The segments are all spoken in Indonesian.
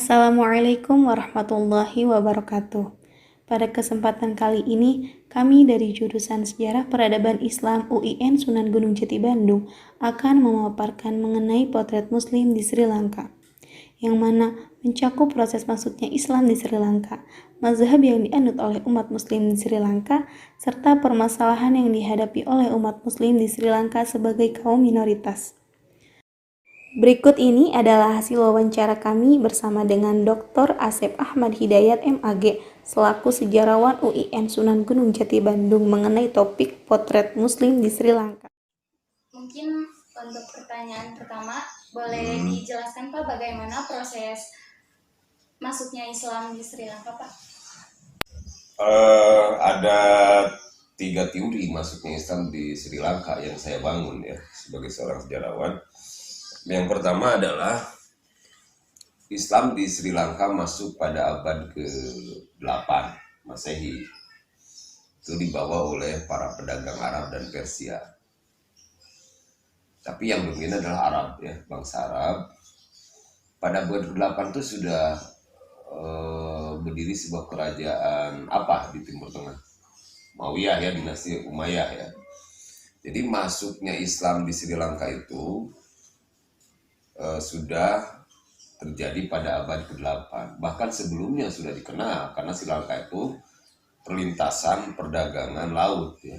Assalamualaikum warahmatullahi wabarakatuh. Pada kesempatan kali ini, kami dari jurusan Sejarah Peradaban Islam UIN Sunan Gunung Jati Bandung akan memaparkan mengenai potret Muslim di Sri Lanka, yang mana mencakup proses masuknya Islam di Sri Lanka, mazhab yang dianut oleh umat Muslim di Sri Lanka, serta permasalahan yang dihadapi oleh umat Muslim di Sri Lanka sebagai kaum minoritas. Berikut ini adalah hasil wawancara kami bersama dengan Dr. Asep Ahmad Hidayat MAG selaku sejarawan UIN Sunan Gunung Jati Bandung mengenai topik potret Muslim di Sri Lanka. Mungkin untuk pertanyaan pertama, boleh dijelaskan Pak bagaimana proses masuknya Islam di Sri Lanka, Pak? Ada 3 teori masuknya Islam di Sri Lanka yang saya bangun ya sebagai seorang sejarawan. Yang pertama adalah Islam di Sri Lanka masuk pada abad ke-8 Masehi. Itu dibawa oleh para pedagang Arab dan Persia. Tapi yang dominan adalah Arab ya, bangsa Arab. Pada abad ke-8 itu sudah berdiri sebuah kerajaan apa di Timur Tengah? Umayyah ya, dinasti Umayyah ya. Jadi masuknya Islam di Sri Lanka itu sudah terjadi pada abad ke-8. Bahkan sebelumnya sudah dikenal karena Sri Lanka itu perlintasan perdagangan laut ya,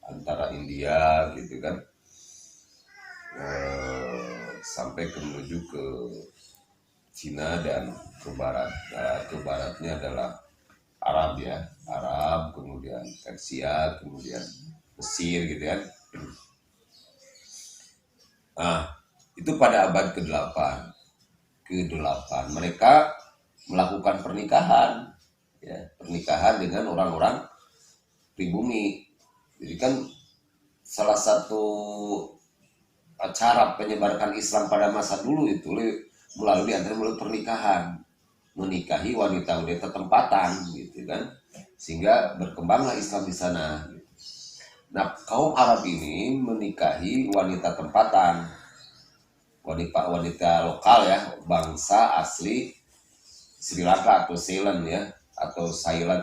antara India gitu kan, sampai menuju ke Cina dan ke barat. Ke baratnya adalah Arab ya, Arab, kemudian Persia, kemudian Mesir gitu kan. Itu pada abad ke-8. Mereka melakukan pernikahan ya, pernikahan dengan orang-orang pribumi. Jadi kan salah satu cara penyebarkan Islam pada masa dulu itu melalui pernikahan, menikahi wanita-wanita tempatan gitu kan, sehingga berkembanglah Islam di sana. Nah, kaum Arab ini menikahi wanita tempatan, wanita lokal ya, bangsa asli Sri Lanka atau Ceylon ya, atau Ceylon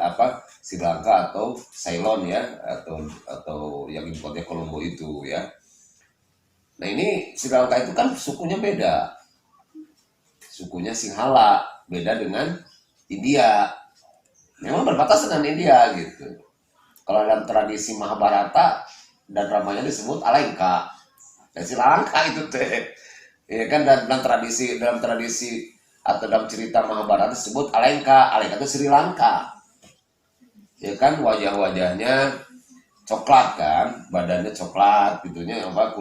Sri Lanka atau Ceylon ya, atau yang importnya Colombo itu ya. Nah ini Sri Lanka itu kan sukunya beda, sukunya Sinhala, beda dengan India. Memang berbatasan dengan India gitu. Kalau dalam tradisi Mahabharata dan Ramayana disebut Alengka, dan Sri Lanka itu teh. Ya kan, dalam tradisi atau dalam cerita Mahabharata disebut Alengka itu Sri Lanka. Ya kan, wajah-wajahnya coklat kan, badannya coklat gitunya, warna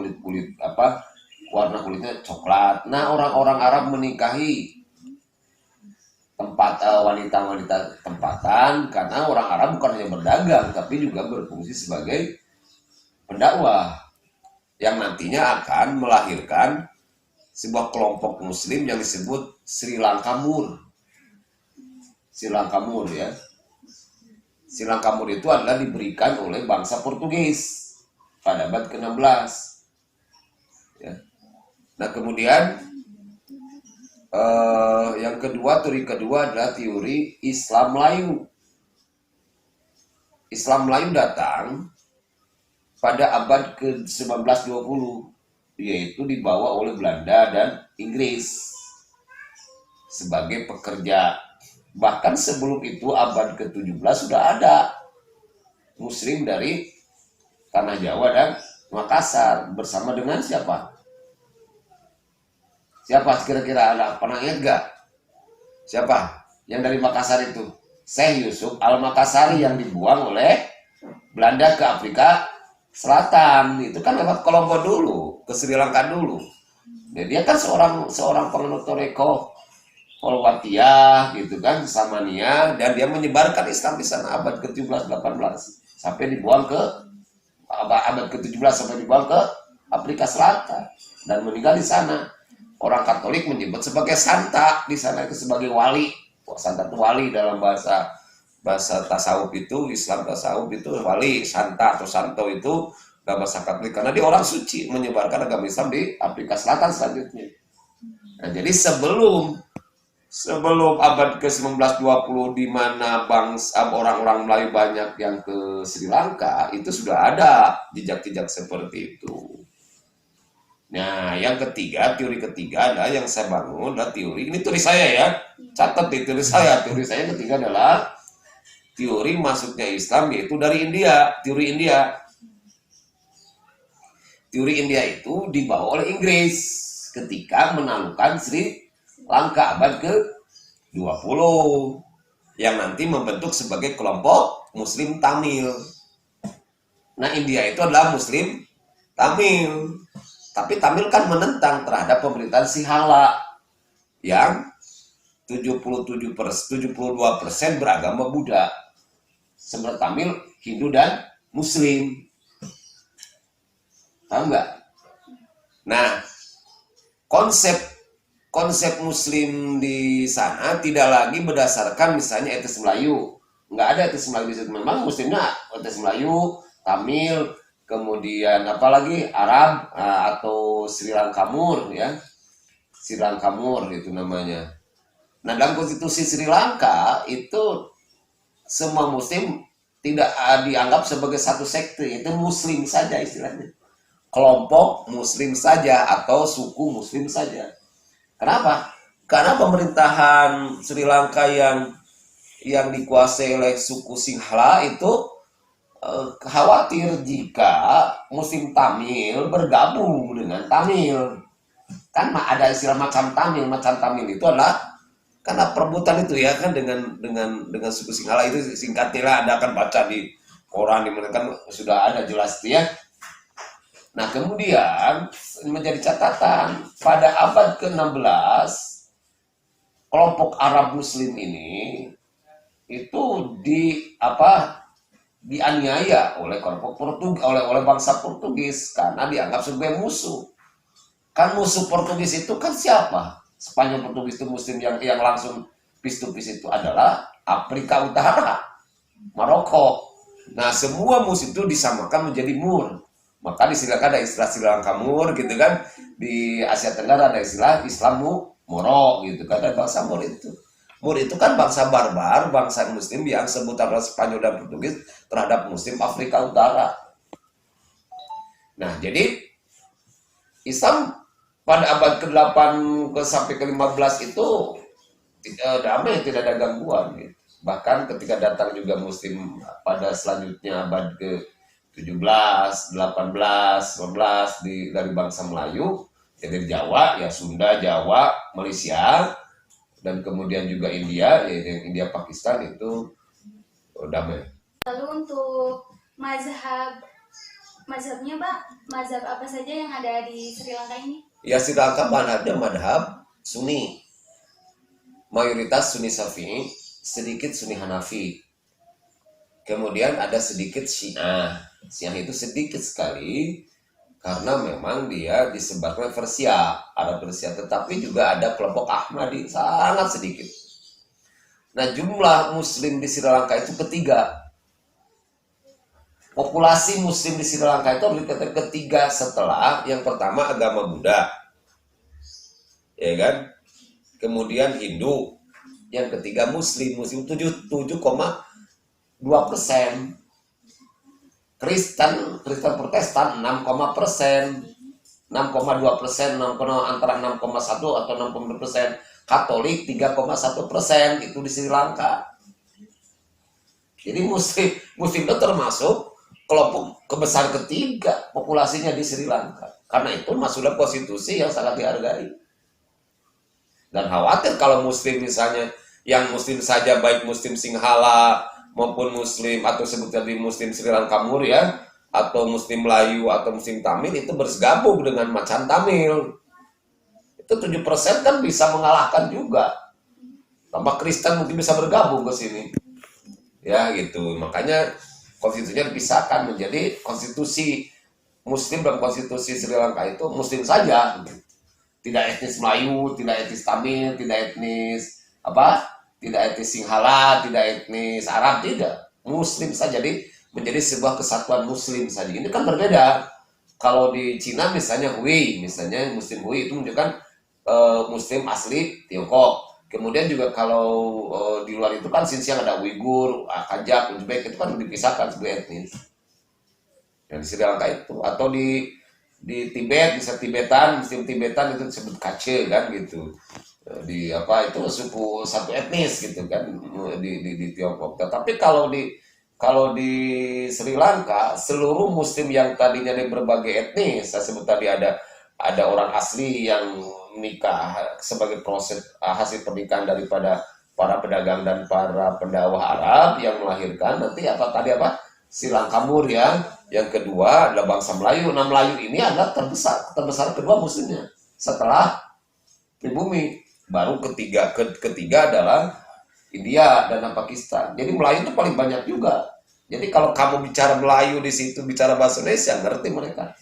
kulitnya coklat. Nah, orang-orang Arab menikahi wanita-wanita tempatan karena orang Arab bukan hanya berdagang tapi juga berfungsi sebagai pendakwah yang nantinya akan melahirkan sebuah kelompok Muslim yang disebut Sri Lanka Mur. Sri Lanka Mur ya. Sri Lanka Mur itu adalah diberikan oleh bangsa Portugis pada abad ke-16. Ya. Nah kemudian teori kedua adalah teori Islam Melayu. Islam Melayu datang pada abad ke-19-20. Yaitu dibawa oleh Belanda dan Inggris sebagai pekerja. Bahkan sebelum itu abad ke-17 sudah ada Muslim dari Tanah Jawa dan Makassar bersama dengan siapa? Siapa kira-kira, ada pernah ingat gak? Siapa yang dari Makassar itu? Syekh Yusuf Al-Makassari yang dibuang oleh Belanda ke Afrika Selatan. Itu kan lewat Colombo dulu, ke Sri Lanka dulu. Jadi dia kan seorang penganut toreko Holwatiyah gitu kan, Samania, dan dia menyebarkan Islam di sana abad ke-17-18 sampai dibuang ke abad ke-17 sampai dibuang ke Afrika Selatan dan meninggal di sana. Orang Katolik menyebut sebagai santa di sana, itu sebagai wali. Santa itu wali dalam bahasa tasawuf itu, Islam tasawuf itu wali, santa atau santo itu dalam bahasa Katolik karena dia orang suci menyebarkan agama Islam di Afrika Selatan selanjutnya. Nah, jadi sebelum Sebelum abad ke-19-20 di mana bangsa orang-orang Melayu banyak yang ke Sri Lanka, itu sudah ada jejak-jejak seperti itu. Nah, yang ketiga, teori ketiga adalah yang saya bangun adalah teori, ini teori saya ya, catat di teori saya. Teori saya yang ketiga adalah teori masuknya Islam yaitu dari India, teori India. Teori India itu dibawa oleh Inggris ketika menaklukkan Sri Lanka abad ke-20 yang nanti membentuk sebagai kelompok Muslim Tamil. Nah, India itu adalah Muslim Tamil. Tapi Tamil kan menentang terhadap pemerintahan Sinhala yang 72% beragama Buddha. Sementara Tamil Hindu dan Muslim. Paham nggak? Nah, konsep Muslim di sana tidak lagi berdasarkan misalnya etnis Melayu. Nggak ada etnis Melayu di situ. Memang Muslimnya etnis Melayu, Tamil, kemudian apalagi Arab atau Sri Lankamur ya. Sri Lankamur itu namanya. Nah, dalam konstitusi Sri Lanka itu semua Muslim tidak dianggap sebagai satu sekte, itu Muslim saja istilahnya. Kelompok Muslim saja atau suku Muslim saja. Kenapa? Karena pemerintahan Sri Lanka yang dikuasai oleh suku Sinhala itu khawatir jika Muslim Tamil bergabung dengan Tamil. Kan ada istilah macam Tamil. Macam Tamil itu adalah karena perebutan itu ya kan dengan suku Sinhala itu singkatnya ada kan baca di koran di mana kan sudah ada jelas itu ya. Nah, kemudian menjadi catatan pada abad ke-16 kelompok Arab Muslim ini itu dianiaya oleh kelompok Portugis oleh bangsa Portugis karena dianggap sebagai musuh. Kan musuh Portugis itu kan siapa? Spanyol Portugis itu Muslim yang langsung peace to peace itu adalah Afrika Utara, Maroko. Nah, semua musuh itu disamakan menjadi Mur. Maka di Sri Lanka ada istilah Sri Lankamur gitu kan. Di Asia Tenggara ada istilah Islam Moro gitu kan. Ada bangsa Mur itu. Mur itu kan bangsa barbar, bangsa Muslim yang sebutan Spanyol dan Portugis terhadap Muslim Afrika Utara. Nah, jadi Islam pada abad ke-8 sampai ke-15 itu damai, tidak ada gangguan gitu. Bahkan ketika datang juga Muslim pada selanjutnya abad ke-17, 18, 19 dari bangsa Melayu, ya dari Jawa, ya Sunda, Jawa, Malaysia, dan kemudian juga India, ya India Pakistan itu damai. Lalu untuk mazhabnya Pak, mazhab apa saja yang ada di Sri Lanka ini? Ya, Sri Lanka madhabnya madhab Sunni. Mayoritas Sunni Syafi'i, sedikit Sunni Hanafi. Kemudian ada sedikit Syiah. Syiah itu sedikit sekali karena memang dia disebarkan Persia, ada Persia, tetapi juga ada kelompok Ahmadi sangat sedikit. Nah, jumlah Muslim di Sri Lanka itu ketiga. Populasi Muslim di Sri Lanka itu ketiga setelah yang pertama agama Buddha, ya kan? Kemudian Hindu, yang ketiga Muslim 7,2%. Kristen Protestan 6,2%, antara 6,1 atau 6,2%. Katolik 3,1% itu di Sri Lanka. Jadi Muslim itu termasuk kelompok kebesar ketiga populasinya di Sri Lanka. Karena itu masuklah konstitusi yang sangat dihargai. Dan khawatir kalau Muslim misalnya yang Muslim saja, baik Muslim Sinhala maupun Muslim atau sebut tadi Muslim Sri Lankamur ya, atau Muslim Melayu atau Muslim Tamil itu bergabung dengan Macan Tamil, itu 7% kan bisa mengalahkan juga. Tambah Kristen mungkin bisa bergabung ke sini ya gitu. Makanya konstitusinya dipisahkan menjadi konstitusi Muslim dan konstitusi Sri Lanka itu Muslim saja, tidak etnis Melayu, tidak etnis Tamil, tidak etnis tidak etnis Sinhala, tidak etnis Arab, tidak. Muslim saja, jadi menjadi sebuah kesatuan Muslim saja. Ini kan berbeda. Kalau di Cina misalnya Hui, misalnya Muslim Hui itu menunjukkan Muslim asli Tiongkok. Kemudian juga kalau di luar itu kan Xinjiang ada Uighur, Kajak, Uzbek itu kan dipisahkan sebagai etnis. Dan di Sri Lanka itu atau di Tibet bisa Tibetan, Muslim Tibetan itu disebut Kache kan gitu. Di apa itu suku satu etnis gitu kan di Tiongkok. Tetapi kalau di Sri Lanka seluruh Muslim yang tadinya dari berbagai etnis, saya sebut tadi ada orang asli yang nikah sebagai proses hasil pernikahan daripada para pedagang dan para pendakwah Arab yang melahirkan nanti apa Silang Kamur ya. Yang kedua adalah bangsa Melayu. Nah Melayu ini adalah terbesar kedua Muslimnya setelah pribumi. Baru ketiga adalah India dan Pakistan. Jadi Melayu itu paling banyak juga. Jadi kalau kamu bicara Melayu di situ bicara bahasa Indonesia ngerti mereka.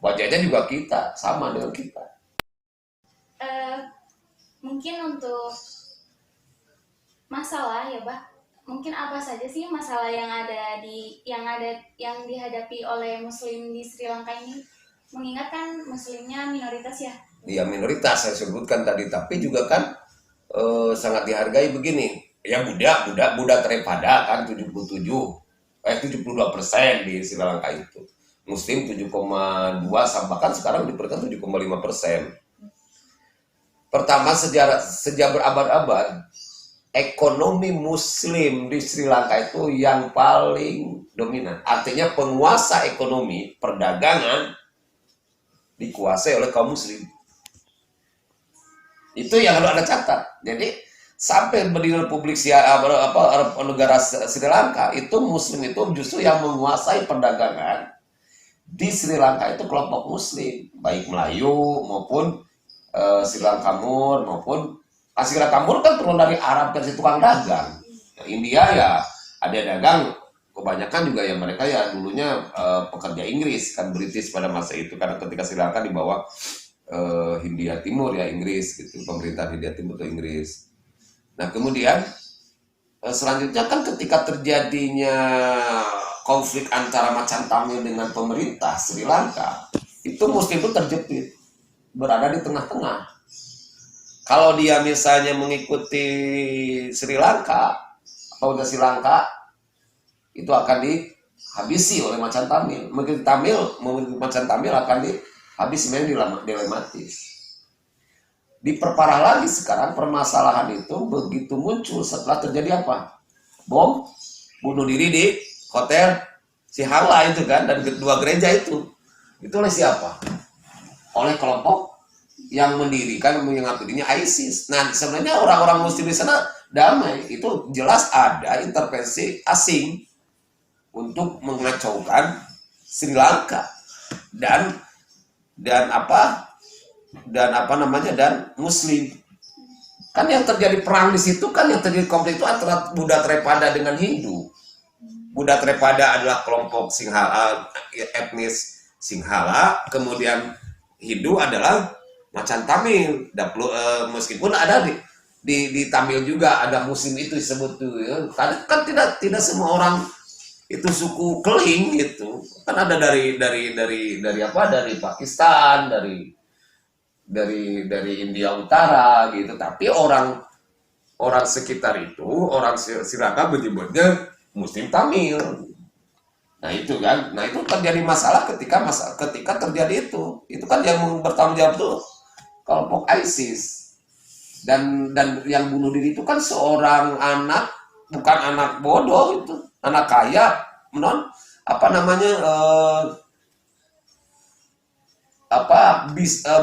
Wajahnya juga kita sama dengan kita. Mungkin untuk masalah ya, Bah. Mungkin apa saja sih masalah yang dihadapi oleh Muslim di Sri Lanka ini? Mengingat kan Muslimnya minoritas ya. Iya minoritas saya sebutkan tadi, tapi juga kan sangat dihargai begini. Ya Buddha Theravada kan 72% di Sri Lanka itu. Muslim 7,2 bahkan sekarang diperkirakan 7,5%. Pertama sejak berabad-abad ekonomi Muslim di Sri Lanka itu yang paling dominan. Artinya penguasa ekonomi perdagangan dikuasai oleh kaum Muslim. Itu yang harus Anda catat. Jadi sampai berdiri Republik negara Sri Lanka itu Muslim itu justru yang menguasai perdagangan di Sri Lanka itu kelompok Muslim, baik Melayu maupun Sri Lankamur maupun Sri Lankamur kan turun dari Arab dari tukang dagang. India ya ada dagang, kebanyakan juga ya mereka ya dulunya pekerja Inggris kan British pada masa itu karena ketika Sri Lanka di bawah Hindia Timur ya Inggris gitu, pemerintahan Hindia Timur itu Inggris. Nah kemudian selanjutnya kan ketika terjadinya konflik antara Macan Tamil dengan pemerintah Sri Lanka, itu Muslim itu terjepit berada di tengah-tengah. Kalau dia misalnya mengikuti Sri Lanka atau Sri Lanka itu akan dihabisi oleh Macan Tamil. Mungkin Macan Tamil akan dihabisi memang dilematis. Diperparah lagi sekarang permasalahan itu begitu muncul setelah terjadi apa? Bom bunuh diri di hotel Sihala itu kan dan kedua gereja itu oleh siapa? Oleh kelompok yang mendirikan mengaku dirinya ISIS. Nah sebenarnya orang-orang Muslim di sana damai, itu jelas ada intervensi asing untuk mengacaukan Sri Lanka dan Muslim. Kan yang terjadi perang di situ kan yang terjadi konflik itu antara Buddha Theravada dengan Hindu. Buddha Theravada adalah kelompok Sinhala, etnis Sinhala, kemudian Hindu adalah Macan Tamil. Meskipun ada di Tamil juga ada Muslim itu disebut tuh. Ya. Kan tidak semua orang itu suku Keling gitu. Kan ada dari Pakistan, dari India Utara gitu. Tapi orang sekitar itu, orang Sri Lanka menyebutnya Muslim Tamil. Nah itu kan, itu terjadi masalah ketika terjadi itu kan yang bertanggung jawab tuh kelompok ISIS dan yang bunuh diri itu kan seorang anak, bukan anak bodoh itu, anak kaya,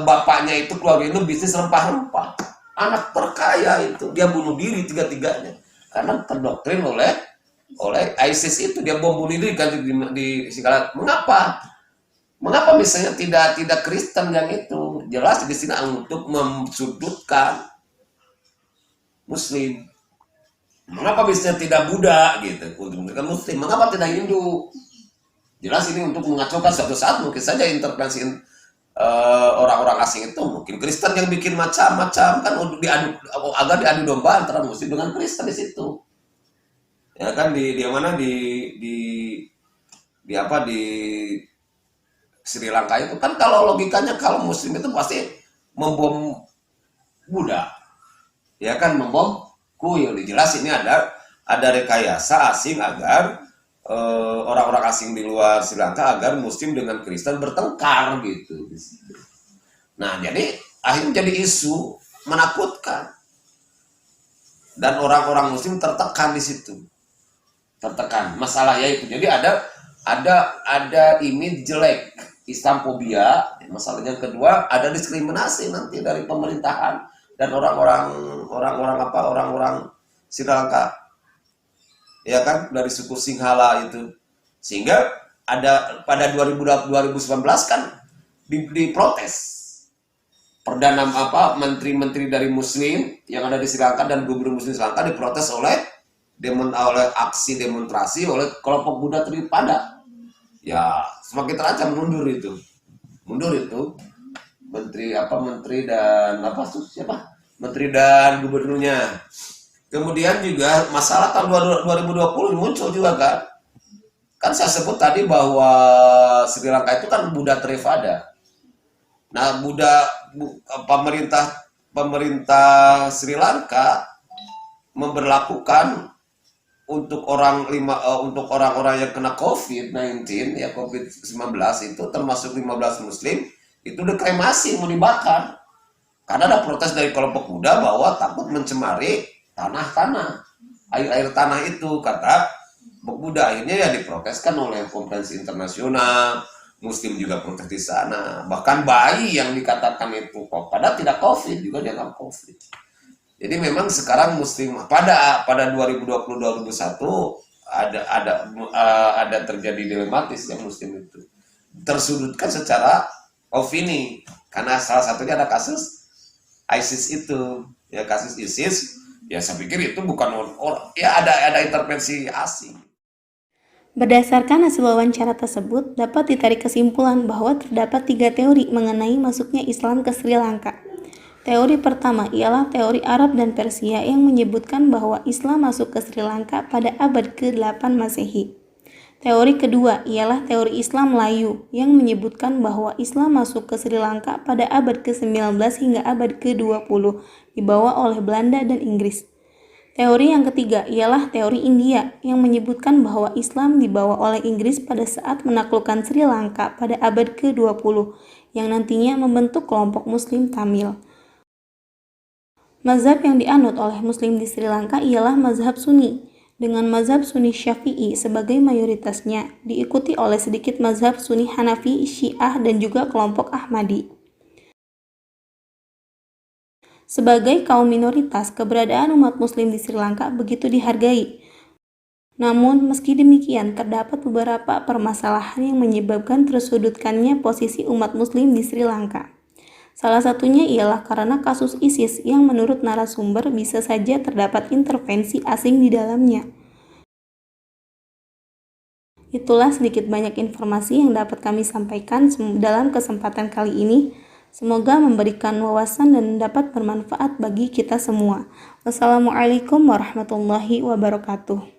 bapaknya itu keluarga itu bisnis rempah-rempah, anak terkaya itu dia bunuh diri tiga-tiganya karena terdoktrin oleh ISIS itu, dia bom bunuh diri kan di segala. Mengapa misalnya tidak Kristen yang itu? Jelas di sini untuk mensudutkan Muslim. Mengapa misalnya tidak Buddha gitu untuk mensudutkan Muslim? Mengapa tidak Hindu? Jelas ini untuk mengacaukan suatu saat mungkin saja intervensi orang-orang asing itu, mungkin Kristen yang bikin macam-macam kan untuk diadu domba antara Muslim dengan Kristen di situ. Ya kan di Sri Lanka itu kan kalau logikanya kalau Muslim itu pasti membom Buddha, ya kan, membom kuil. Jelas ini ada rekayasa asing agar orang-orang asing di luar Sri Lanka agar Muslim dengan Kristen bertengkar gitu. Nah, jadi akhirnya jadi isu menakutkan dan orang-orang Muslim tertekan di situ, tertekan masalahnya itu. Jadi ada image jelek, Islamfobia. Masalah yang kedua ada diskriminasi nanti dari pemerintahan dan orang-orang Sri Lanka, ya kan, dari suku Sinhala itu. Sehingga ada pada 2019 kan diprotes. Perdana menteri-menteri dari Muslim yang ada di Sri Lanka dan gubernur Muslim Sri Lanka diprotes oleh aksi demonstrasi oleh kelompok Buddha Tripada. Ya, semakin terancam mundur itu menteri dan gubernurnya. Kemudian juga masalah tahun 2020 muncul juga kan saya sebut tadi bahwa Sri Lanka itu kan Buddha Theravada. Nah, pemerintah Sri Lanka memberlakukan untuk orang-orang yang kena COVID-19 ya, COVID-19 itu termasuk 15 Muslim itu dikremasi, mau dibakar. Karena ada protes dari kelompok Buddha bahwa takut mencemari tanah-tanah, air tanah itu, kata Buddha. Akhirnya ya diproteskan oleh konferensi internasional. Muslim juga protes di sana. Bahkan bayi yang dikatakan itu padahal tidak COVID juga dianggap COVID. Jadi memang sekarang Muslim pada 2020-2021 ada terjadi dilematis yang Muslim itu tersudutkan secara opini karena salah satunya ada kasus ISIS itu, ya, kasus ISIS. Ya, saya pikir itu bukan ya ada intervensi asing. Berdasarkan hasil wawancara tersebut, dapat ditarik kesimpulan bahwa terdapat 3 teori mengenai masuknya Islam ke Sri Lanka. Teori pertama ialah teori Arab dan Persia yang menyebutkan bahwa Islam masuk ke Sri Lanka pada abad ke-8 Masehi. Teori kedua ialah teori Islam Melayu yang menyebutkan bahwa Islam masuk ke Sri Lanka pada abad ke-19 hingga abad ke-20 dibawa oleh Belanda dan Inggris. Teori yang ketiga ialah teori India yang menyebutkan bahwa Islam dibawa oleh Inggris pada saat menaklukkan Sri Lanka pada abad ke-20 yang nantinya membentuk kelompok Muslim Tamil. Mazhab yang dianut oleh Muslim di Sri Lanka ialah mazhab Sunni, dengan mazhab Sunni Syafi'i sebagai mayoritasnya, diikuti oleh sedikit mazhab Sunni Hanafi, Syiah, dan juga kelompok Ahmadi. Sebagai kaum minoritas, keberadaan umat Muslim di Sri Lanka begitu dihargai. Namun, meski demikian, terdapat beberapa permasalahan yang menyebabkan tersudutkannya posisi umat Muslim di Sri Lanka. Salah satunya ialah karena kasus ISIS yang menurut narasumber bisa saja terdapat intervensi asing di dalamnya. Itulah sedikit banyak informasi yang dapat kami sampaikan dalam kesempatan kali ini. Semoga memberikan wawasan dan dapat bermanfaat bagi kita semua. Wassalamualaikum warahmatullahi wabarakatuh.